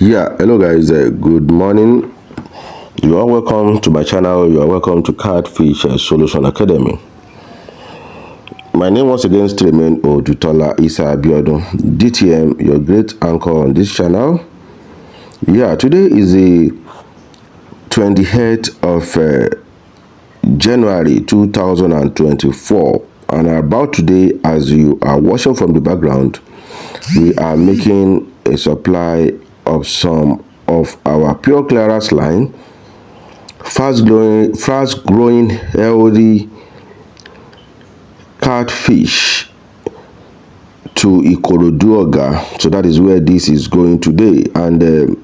Yeah, hello guys, good morning. You are welcome to my channel. You are welcome to Catfish Solution Academy. My name once again is Tremen Odutola Isa Abiodun, DTM, your great anchor on this channel. Yeah, today is the 28th of January 2024, and about today, as you are watching from the background, we are making a supply of some of our pure clearance line, fast growing healthy catfish to Ikorodu. So that is where this is going today. And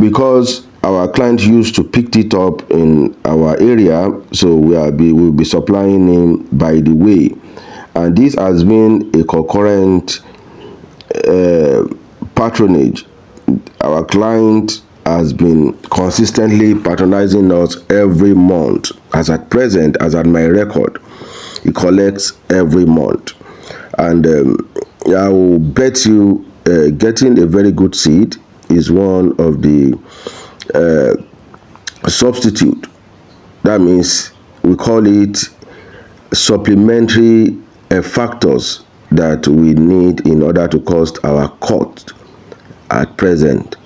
because our client used to pick it up in our area, so we'll be supplying him by the way. And this has been a concurrent patronage. Our client has been consistently patronizing us every month. As at present, as at my record, he collects every month. And I will bet you getting a very good seed is one of the substitute. That means we call it supplementary factors that we need in order to cost our cost at present.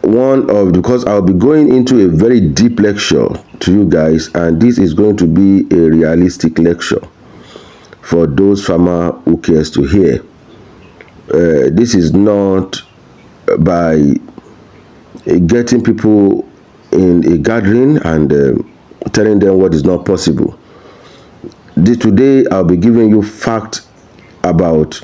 Because I'll be going into a very deep lecture to you guys, and this is going to be a realistic lecture for those farmer who cares to hear. This is not by getting people in a gathering and telling them what is not possible. Today I'll be giving you facts about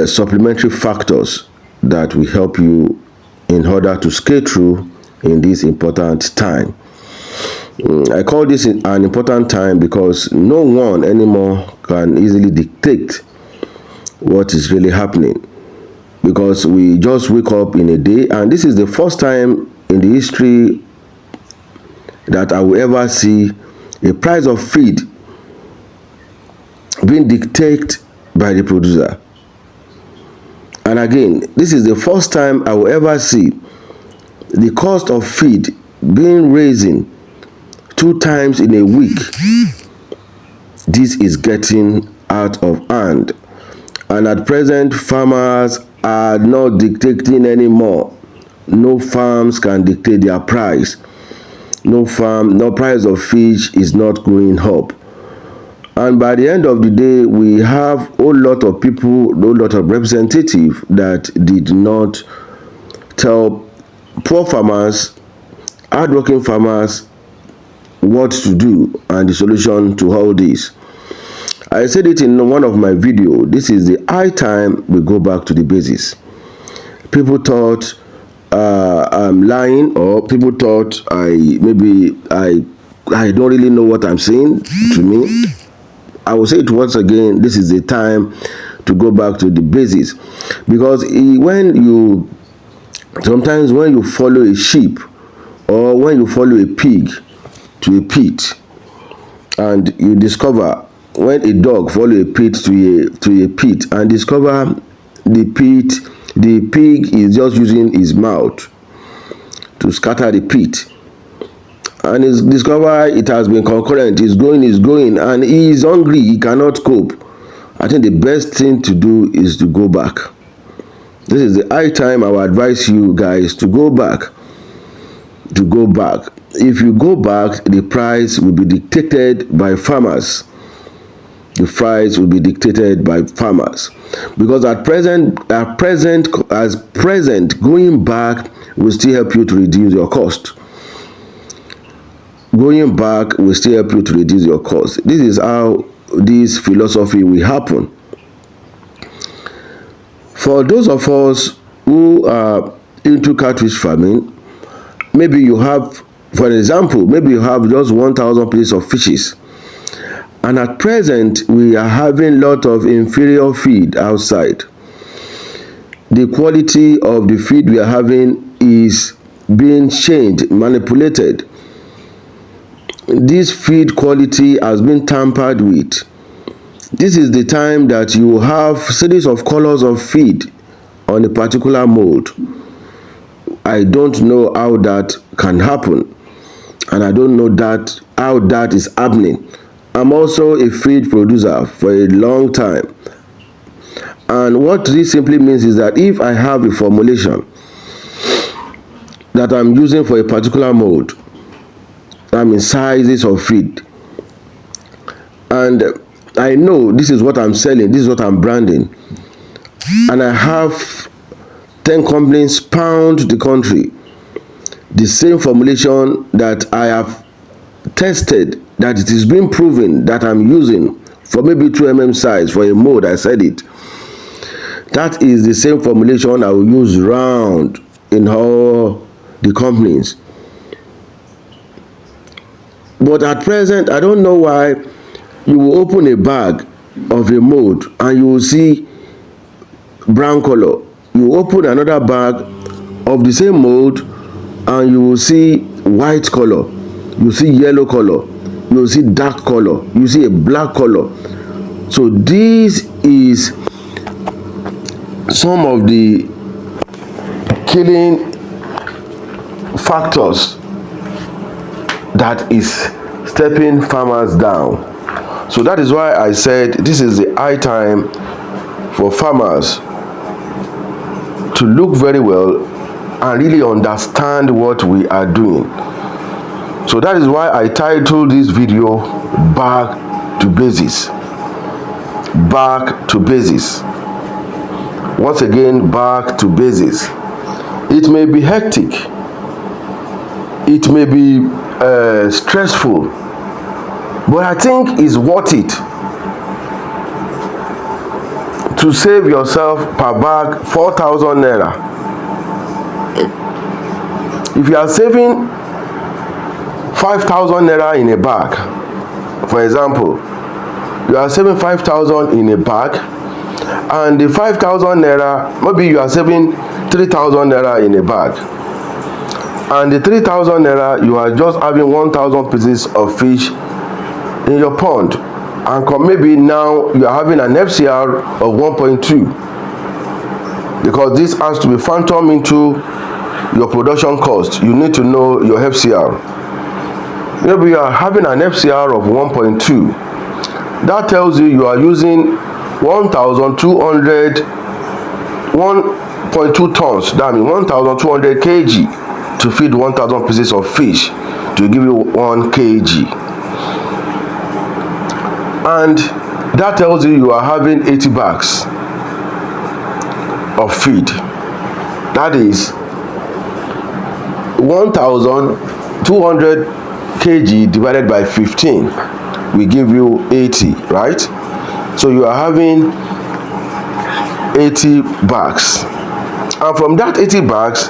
supplementary factors that will help you in order to skate through in this important time. I call this an important time because no one anymore can easily dictate what is really happening, because we just wake up in a day, and this is the first time in the history that I will ever see a price of feed being dictated by the producer. And again, this is the first time I will ever see the cost of feed being raising 2 times in a week. This is getting out of hand. And at present, farmers are not dictating anymore. No farms can dictate their price. No price of fish is not going up. And by the end of the day, we have a whole lot of people, a whole lot of representatives that did not tell poor farmers, hardworking farmers, what to do and the solution to all this. I said it in one of my videos. This is the high time we go back to the basics. People thought I'm lying, or people thought I don't really know what I'm saying. To me, I will say it once again, this is the time to go back to the basics. Because sometimes when you follow a sheep or when you follow a pig to a pit, and you discover when a dog follow a pig to a pit and discover the pig is just using his mouth to scatter the pit, and is discover it has been concurrent, is going, and he is hungry, he cannot cope. I think the best thing to do is to go back. This is the high time I will advise you guys to go back. If you go back, the price will be dictated by farmers. The price will be dictated by farmers, because at present, going back will still help you to reduce your cost. Going back will still help you to reduce your cost. This is how this philosophy will happen. For those of us who are into catfish farming, maybe you have, for example, maybe you have just 1,000 pieces of fishes, and at present we are having a lot of inferior feed outside. The quality of the feed we are having is being changed, manipulated. This feed quality has been tampered with. This is the time that you have series of colors of feed on a particular mold. I don't know how that can happen, and I don't know that how that is happening. I'm also a feed producer for a long time, and what this simply means is that if I have a formulation that I'm using for a particular mold, I'm in sizes of feed, and I know this is what I'm selling, this is what I'm branding, and I have 10 companies pound the country the same formulation that I have tested, that it is being proven that I'm using for maybe 2 size for a mold, I said it. That is the same formulation I will use round in all the companies. But at present, I don't know why you will open a bag of a mold and you will see brown color. You open another bag of the same mold and you will see white color, you see yellow color, you will see dark color, you see a black color. So this is some of the killing factors that is stepping farmers down. So that is why I said this is the high time for farmers to look very well and really understand what we are doing. So that is why I titled this video Back to Basics. Back to Basics. Once again, back to basics. It may be hectic, it may be stressful, but I think it's worth it to save yourself per bag 4,000 naira. If you are saving 5,000 naira in a bag, for example, you are saving 5,000 in a bag, and the 5,000 naira, maybe you are saving 3,000 naira in a bag, and the 3,000 naira, you are just having 1,000 pieces of fish in your pond, and maybe now you are having an FCR of 1.2, because this has to be phantom into your production cost. You need to know your FCR. Maybe you are having an FCR of 1.2. That tells you are using 1,200, 1.2 tons, that means 1,200 kg to feed 1,000 pieces of fish to give you 1 kg. And that tells you are having 80 bags of feed. That is 1,200 kg divided by 15 will give you 80, right? So you are having 80 bags, and from that 80 bags,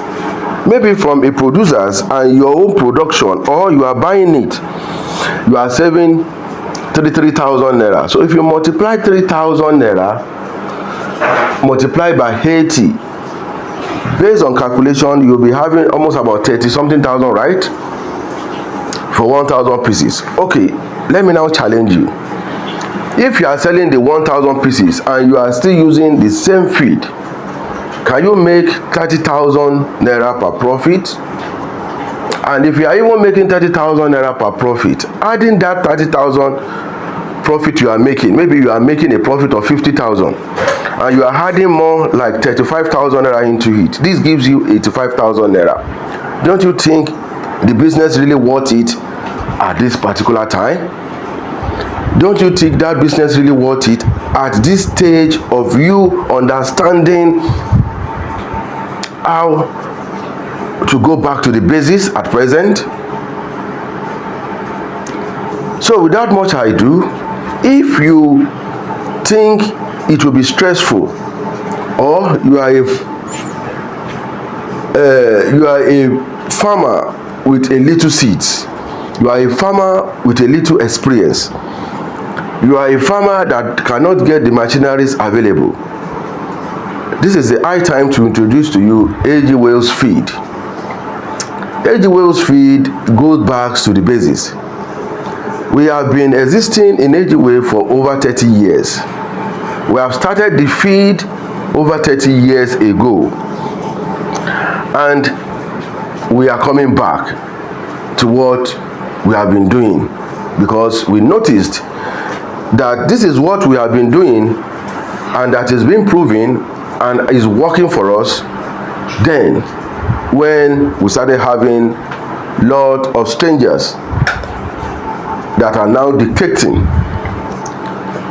maybe from a producer's and your own production, or you are buying it, you are saving 33,000 naira. So if you multiply 3,000 naira multiply by 80, based on calculation, you'll be having almost about 30 something thousand, right, for 1,000 pieces. Okay, let me now challenge you. If you are selling the 1,000 pieces and you are still using the same feed, can you make 30,000 naira per profit? And if you are even making 30,000 naira per profit, adding that 30,000 profit you are making, maybe you are making a profit of 50,000, and you are adding more like 35,000 naira into it, this gives you 85,000 naira. Don't you think the business really worth it at this particular time? Don't you think that business really worth it at this stage of you understanding how to go back to the basics at present? So without much ado, if you think it will be stressful, or you are a farmer with a little seeds, you are a farmer with a little experience, you are a farmer that cannot get the machineries available, this is the high time to introduce to you AG Wales feed. AG Wales feed goes back to the basics. We have been existing in AGWay for over 30 years. We have started the feed over 30 years ago, and we are coming back to what we have been doing because we noticed that this is what we have been doing and that is being proven and is working for us. Then when we started having lot of strangers that are now dictating,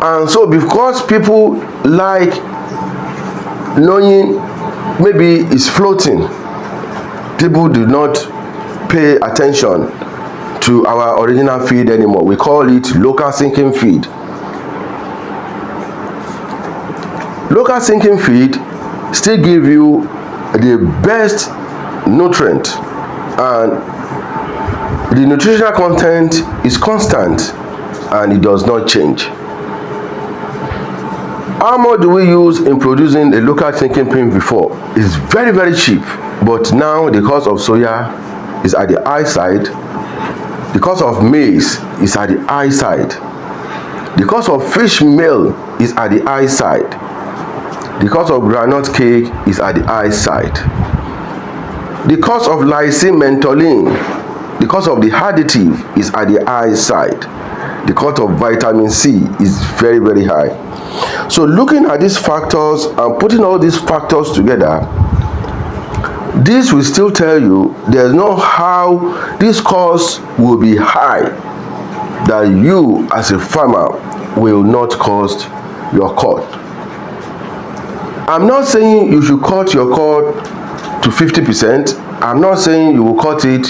and so because people like knowing maybe it's floating, people do not pay attention to our original feed anymore. We call it local sinking feed. Local sinking feed still give you the best nutrient, and the nutritional content is constant and it does not change. How much do we use in producing a local sinking feed before? It's very, very cheap, but now the cost of soya is at the high side, the cost of maize is at the high side, the cost of fish meal is at the high side, the cost of groundnut cake is at the high side, the cost of lysine mentholin, the cost of the additive is at the high side, the cost of vitamin C is very, very high. So looking at these factors and putting all these factors together, this will still tell you there's no how this cost will be high that you as a farmer will not cost your cut. I'm not saying you should cut your cut to 50%. I'm not saying you will cut it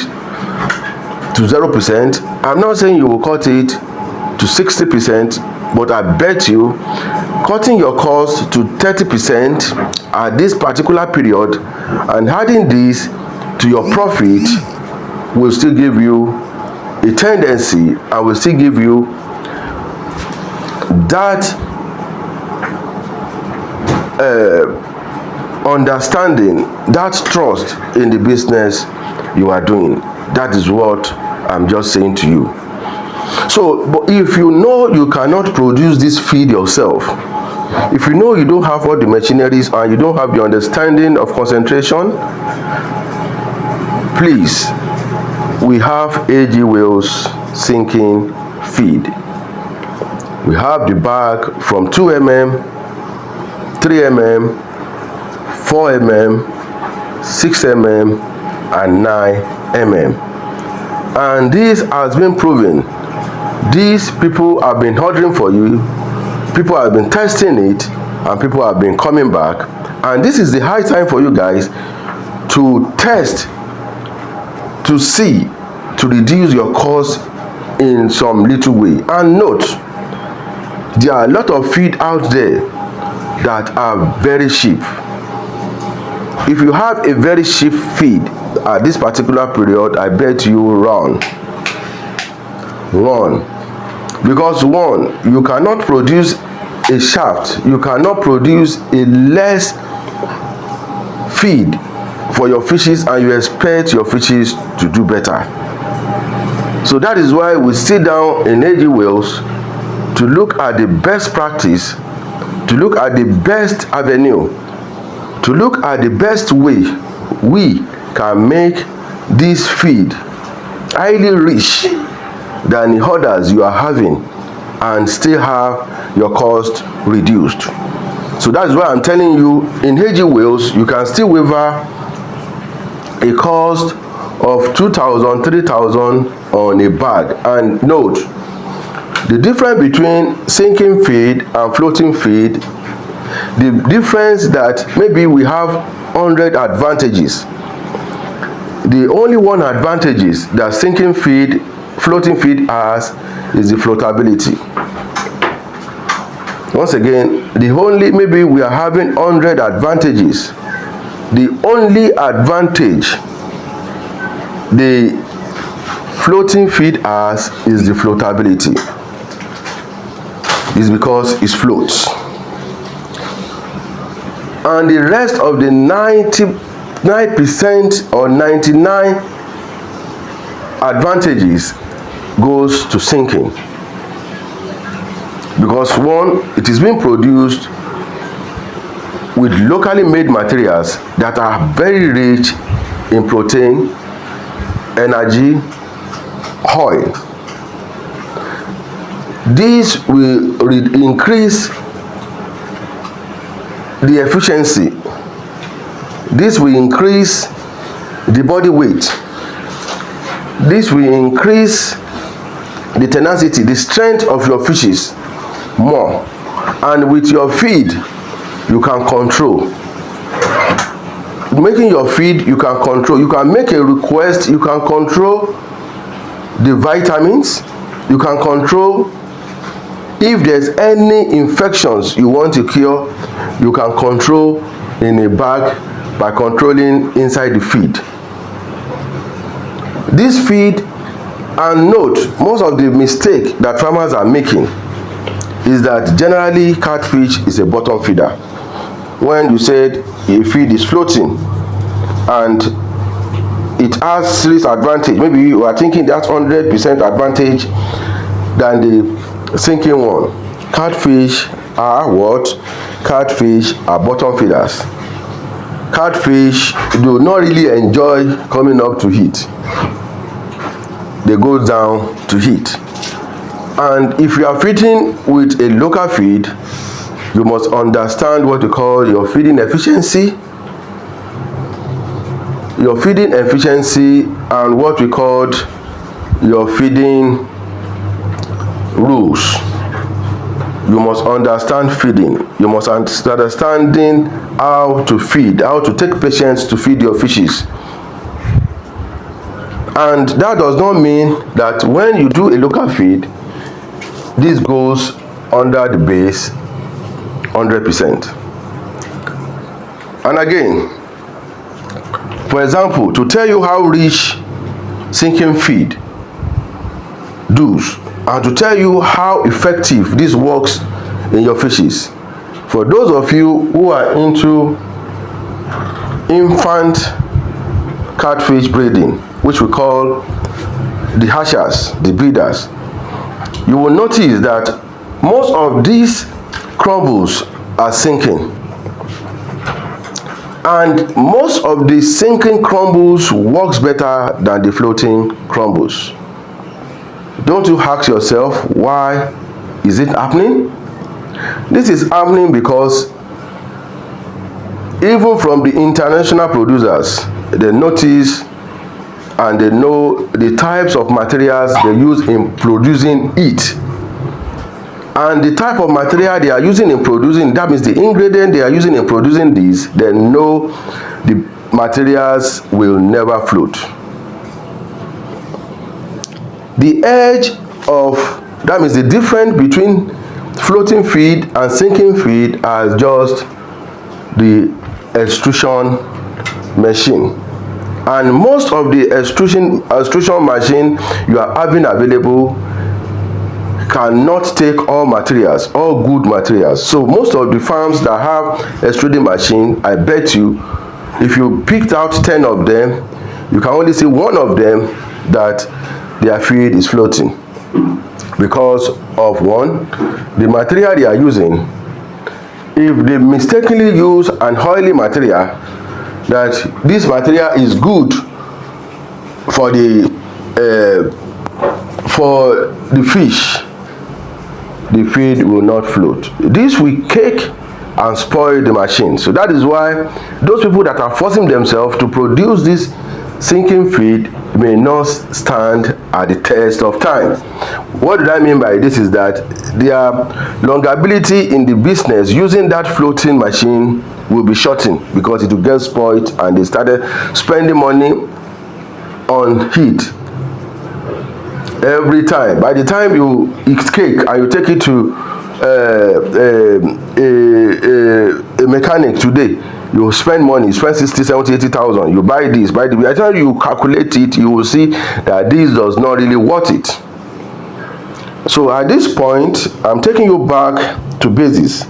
to 0%. I'm not saying you will cut it to 60%, but I bet you cutting your cost to 30% at this particular period and adding this to your profit will still give you a tendency and will still give you that understanding, that trust in the business you are doing. That is what I'm just saying to you. So, but if you know you cannot produce this feed yourself, if you know you don't have all the machineries and you don't have the understanding of concentration, please, we have AG Wheels sinking feed. We have the bag from 2 mm, 3 mm, 4 mm, 6 mm, and 9 mm. And this has been proven. These people have been ordering for you, people have been testing it, and people have been coming back. And this is the high time for you guys to test, to see, to reduce your cost in some little way. And note, there are a lot of feed out there that are very cheap. If you have a very cheap feed at this particular period, I bet you run. Because one, you cannot produce a shaft, you cannot produce a less feed for your fishes and you expect your fishes to do better. So that is why we sit down in AG Wheels to look at the best practice, to look at the best avenue, to look at the best way we can make this feed highly rich than the others you are having and still have your cost reduced. So that's why I'm telling you, in AG Wheels you can still waiver a cost of 2,000, 3,000 on a bag. And note, the difference between sinking feed and floating feed, the difference that maybe we have 100 advantages. The only one advantages that sinking feed, floating feed has is the floatability. Once again, the only, maybe we are having 100 advantages. The only advantage the floating feed has is the floatability. It's because it floats. And the rest of the 99% or 99 advantages goes to sinking. Because one, it is being produced with locally made materials that are very rich in protein, energy, oil. This will increase the efficiency. This will increase the body weight. This will increase the tenacity, the strength of your fishes more. And with your feed, you can control. Making your feed, you can control. You can make a request, you can control the vitamins, you can control if there's any infections you want to cure, you can control in a bag by controlling inside the feed. This feed, and note, most of the mistake that farmers are making is that generally catfish is a bottom feeder. When you said a feed is floating and it has serious advantage, maybe you are thinking that's 100% advantage than the sinking one. Catfish are what? Catfish are bottom feeders. Catfish do not really enjoy coming up to heat. They go down to heat. And if you are feeding with a local feed, you must understand what you call your feeding efficiency. Your feeding efficiency and what we called your feeding rules. You must understand feeding. You must understanding how to feed, how to take patience to feed your fishes. And that does not mean that when you do a local feed, this goes under the base 100%. And again, for example, to tell you how rich sinking feed does, and to tell you how effective this works in your fishes, for those of you who are into infant catfish breeding, which we call the hatchers, the breeders, you will notice that most of these crumbles are sinking. And most of the sinking crumbles works better than the floating crumbles. Don't you ask yourself, why is it happening? This is happening because even from the international producers, they notice and they know the types of materials they use in producing it. And the type of material they are using in producing, that means the ingredient they are using in producing this, they know the materials will never float. The edge of, that means the difference between floating feed and sinking feed are just the extrusion machine. And most of the extrusion machine you are having available cannot take all materials, all good materials. So most of the farms that have extruding machine, I bet you, if you picked out 10 of them, you can only see one of them that their feed is floating, because of one, the material they are using. If they mistakenly use an oily material, that this material is good for the fish, the feed will not float. This will cake and spoil the machine. So that is why those people that are forcing themselves to produce this sinking feed may not stand at the test of time. What do I mean by this is that their longevity in the business using that floating machine will be shortened, because it will get spoiled and they started spending money on heat every time. By the time you eat cake and you take it to a mechanic today, you spend money, you spend 60, 70, 80,000, you buy this, by the time you calculate it, you will see that this does not really worth it. So at this point, I'm taking you back to basis.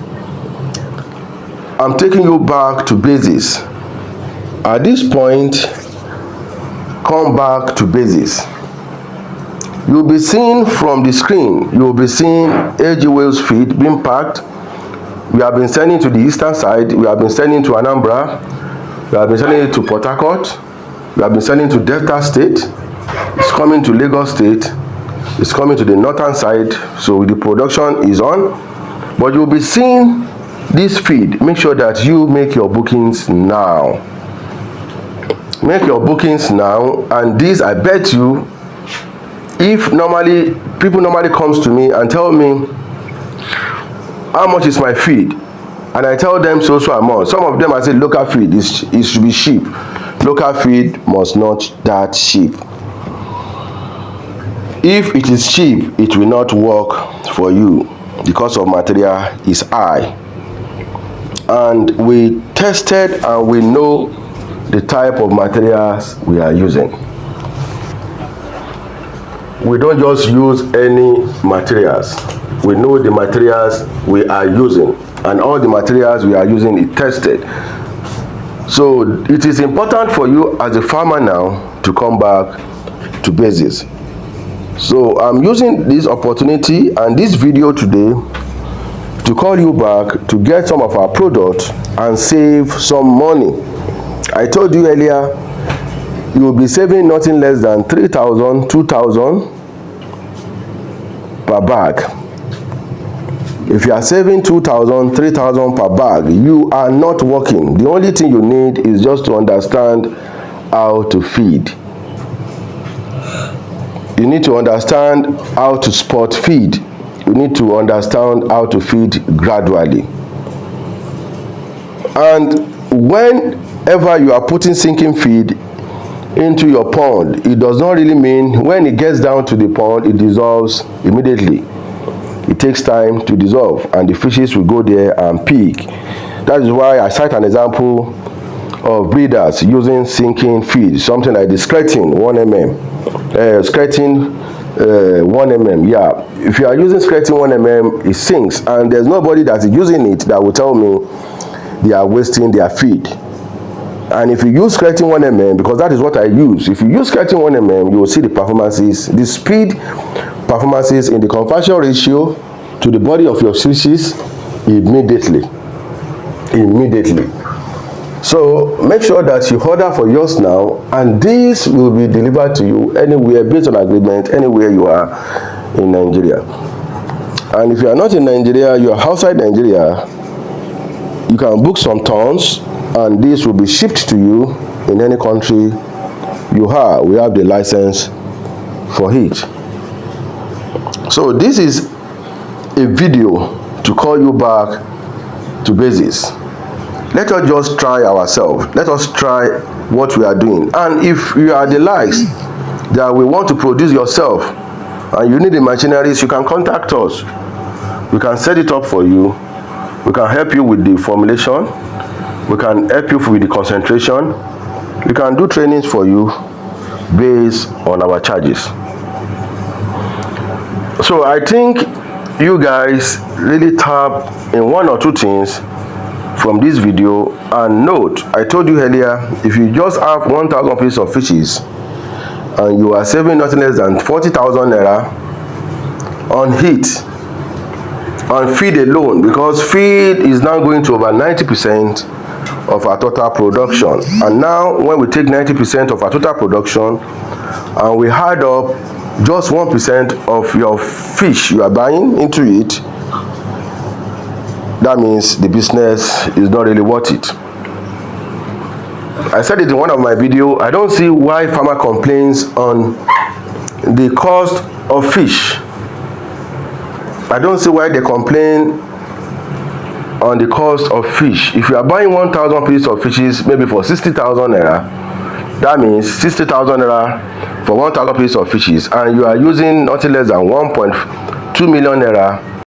I'm taking you back to basis. At this point, come back to basis. You'll be seeing from the screen, you'll be seeing AG Wales feed being packed. We have been sending to the eastern side, we have been sending to Anambra, we have been sending it to Port Harcourt, we have been sending to Delta State, it's coming to Lagos State, it's coming to the northern side, so the production is on. But you'll be seeing this feed. Make sure that you make your bookings now. Make your bookings now, and this, I bet you, if people normally comes to me and tell me how much is my feed, and I tell them so amount. Some of them I say local feed it should be cheap. Local feed must not that cheap. If it is cheap, it will not work for you. The cost of material is high, and we tested and we know the type of materials we are using. We don't just use any materials. We know the materials we are using, and all the materials we are using is tested. So it is important for you as a farmer now to come back to basics. So I'm using this opportunity and this video today to call you back to get some of our products and save some money. I told you earlier, you will be saving nothing less than 3,000, 2,000 per bag. If you are saving 2,000, 3,000 per bag, you are not working. The only thing you need is just to understand how to feed. You need to understand how to spot feed. You need to understand how to feed gradually. And whenever you are putting sinking feed into your pond, it does not really mean when it gets down to the pond, it dissolves immediately. It takes time to dissolve, and the fishes will go there and pick. That is why I cite an example of breeders using sinking feed, something like the skeleton 1 mm. Skeleton 1 mm, yeah. If you are using skeleton 1 mm, it sinks, and there's nobody that is using it that will tell me they are wasting their feed. And if you use skeleton 1 mm, because that is what I use, if you use skeleton 1 mm, you will see the performances, the speed performances in the conversion ratio to the body of your fishes immediately. So make sure that you order for yours now, and this will be delivered to you anywhere based on agreement, anywhere you are in Nigeria. And if you are not in Nigeria, you are outside Nigeria, you can book some tons, and this will be shipped to you in any country you are. We have the license for it. So this is a video to call you back to basics. Let us just try ourselves. Let us try what we are doing. And if you are the likes that we want to produce yourself and you need the machineries, you can contact us. We can set it up for you. We can help you with the formulation. We can help you with the concentration. We can do trainings for you based on our charges. So I think you guys really tap in one or two things from this video. And note, I told you earlier, if you just have 1,000 pieces of fishes and you are saving nothing less than 40,000 naira on heat, on feed alone, because feed is now going to over 90% of our total production. And now when we take 90% of our total production and we add up just 1% of your fish you are buying into it, that means the business is not really worth it. I said it in one of my videos, I don't see why farmer complains on the cost of fish. I don't see why they complain on the cost of fish. If you are buying 1,000 pieces of fishes, maybe for 60,000 naira, that means 60,000 naira for 1,000 pieces of fishes, and you are using nothing less than 1.2 million naira